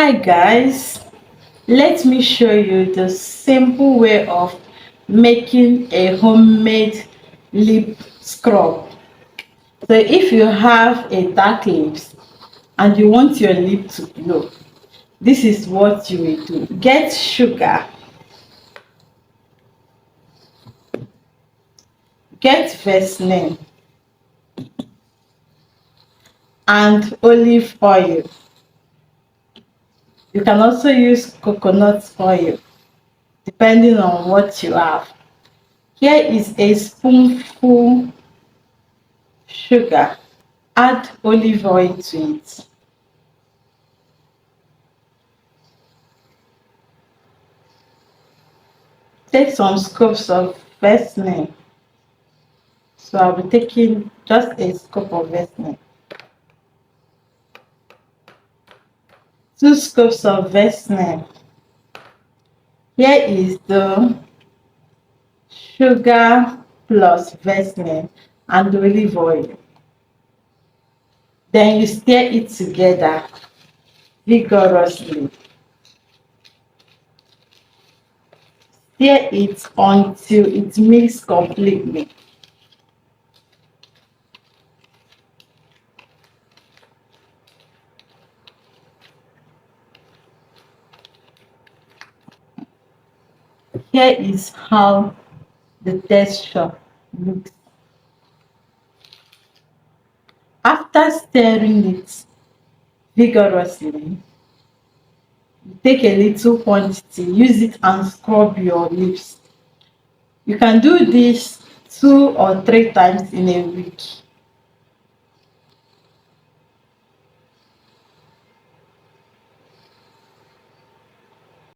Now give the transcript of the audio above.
Hi guys, let me show you the simple way of making a homemade lip scrub. So if you have a dark lips and you want your lip to glow, this is what you will do. Get sugar, get Vaseline and olive oil. You can also use coconut oil depending on what you have. Here is a spoonful sugar. Add olive oil to it. Take some scoops of Vaseline. So I'll be taking just a scoop of Vaseline. 2 scoops of Vaseline. Here is the sugar plus Vaseline and olive oil. Then you stir it together vigorously. Stir it until it mixes completely. Here is how the texture looks. After stirring it vigorously, take a little quantity, use it and scrub your lips. You can do this 2 or 3 times in a week.